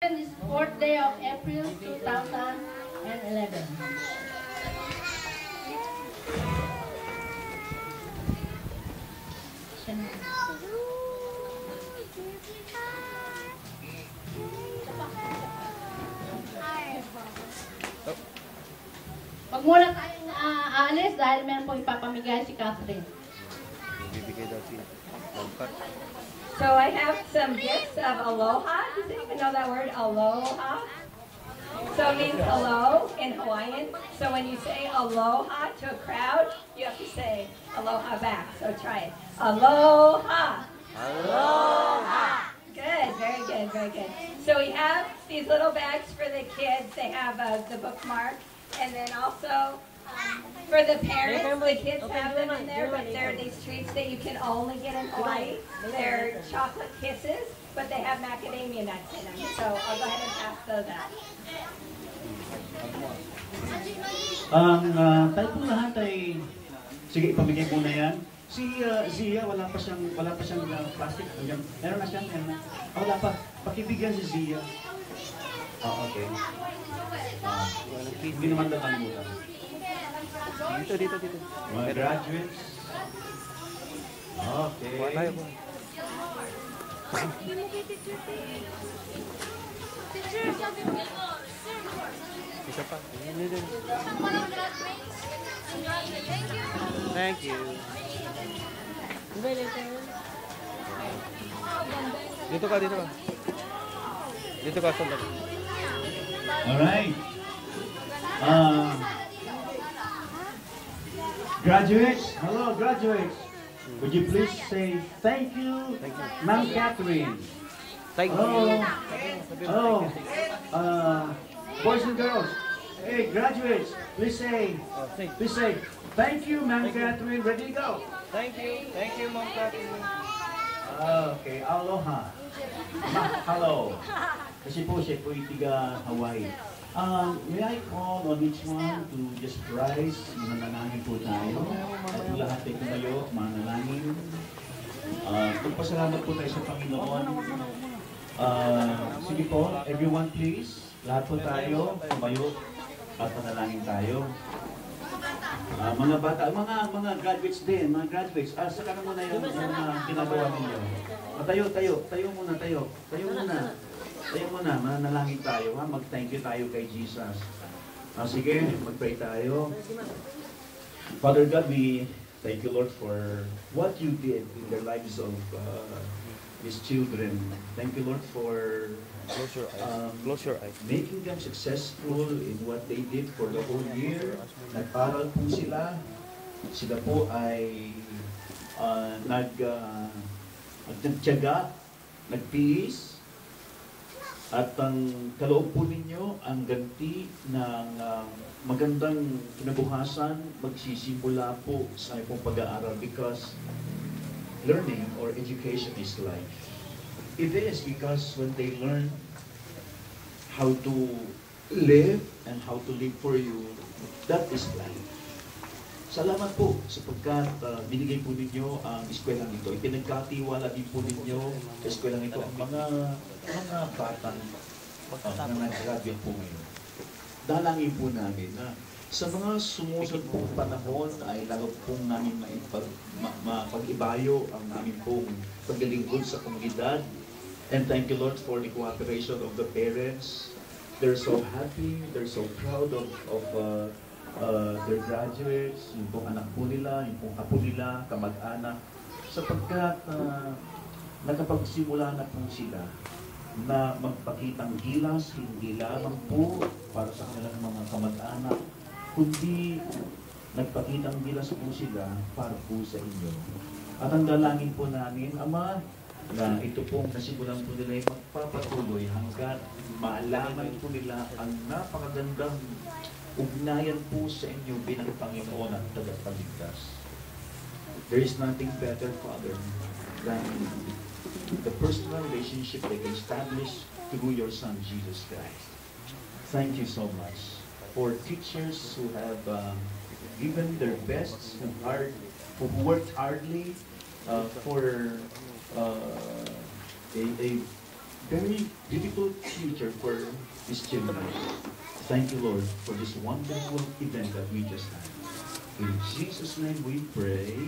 This is 4th day of April 2011. Pag muna tayong aalis dahil meron pong ipapamigay si Catherine. So I have some gifts of aloha. Does anyone know that word, aloha? So it means hello in Hawaiian. So when you say aloha to a crowd, you have to say aloha back. So try it. Aloha. Aloha. Good, very good, very good. So we have these little bags for the kids. They have the bookmark. And then also for the parents, the kids have them in there, but they're these treats that you can only get in Hawaii. They're chocolate kisses, but they have macadamia nuts in them. So I'll go ahead and pass those out. Tayo po lahat ay, sige, ipamigay po na yan. Si Zia, wala pa siyang plastic. Meron na siyang, wala pa. Pakibigyan si Zia. Okay. Hindi naman nakalimutan. Dito. Mga graduates. Okay. Isa pa. Thank you. Dito ka. Dito ka, sandali. Alright. Graduates, hello graduates. Would you please say thank you, Ma'am Catherine? Thank you. Hello. Boys and girls. Hey, graduates, please say thank you, Ma'am Catherine. Ready to go? Thank you, Ma'am Catherine. Okay, aloha. Hello. Kasi po siya po itiga Hawaii. May I call on each one to just rise, manalangin po tayo. At lahat ay tumayo, manalangin. Magpasalamat po tayo sa Panginoon. Sige po, everyone please. Lahat po tayo, tumayo at manalangin tayo. Mga bata, mga graduates din, mga graduates. Saka na muna yung ginagawa ninyo. Tayo muna, manalangin tayo, ha? Mag-thank you tayo kay Jesus. Sige, mag-pray tayo. Father God, we thank you, Lord, for what you did in the lives of these children. Thank you, Lord, for Close your eyes. making them successful in what they did for the whole year. Nag-aral po sila. Sila po ay nagtiyaga, nagtiis. At ang kaloob po ninyo, ang ganti ng magandang kinabukasan, magsisimula po sa inyong pag-aaral because learning or education is life. It is because when they learn how to live and how to live for you, that is life. Salamat po sapagkat binigay po ninyo ang eskwelang ito. Ipinagkatiwala din po ninyo sa eskwelang ito ang mga batang na nag-graduate po ngayon. Dalangin po namin na sa mga sumusunod pong panahon ay lalo pong namin mapag-ibayo ang namin pong paglilingkod sa komunidad. And thank you, Lord, for the cooperation of the parents. They're so happy, they're so proud of their graduates, yung pong anak po nila, yung pong apo nila, kamag-anak, sapagkat nakapagsimula na po sila na magpakitang gilas, hindi lamang po para sa kanilang mga kamag-anak, kundi nagpakitang gilas po sila para po sa inyo. At ang dalangin po namin, Ama, na ito pong nasimulan po nila ay magpapatuloy hanggat maalaman po nila ang napakagandang ugnayan po sa inyo bilang Panginoon at tagapagligtas. There is nothing better, Father, than the personal relationship they can establish through your Son, Jesus Christ. Thank you so much for teachers who have given their best, who worked hardly for a very difficult future for these children. Thank you, Lord, for this wonderful event that we just had. In Jesus' name we pray.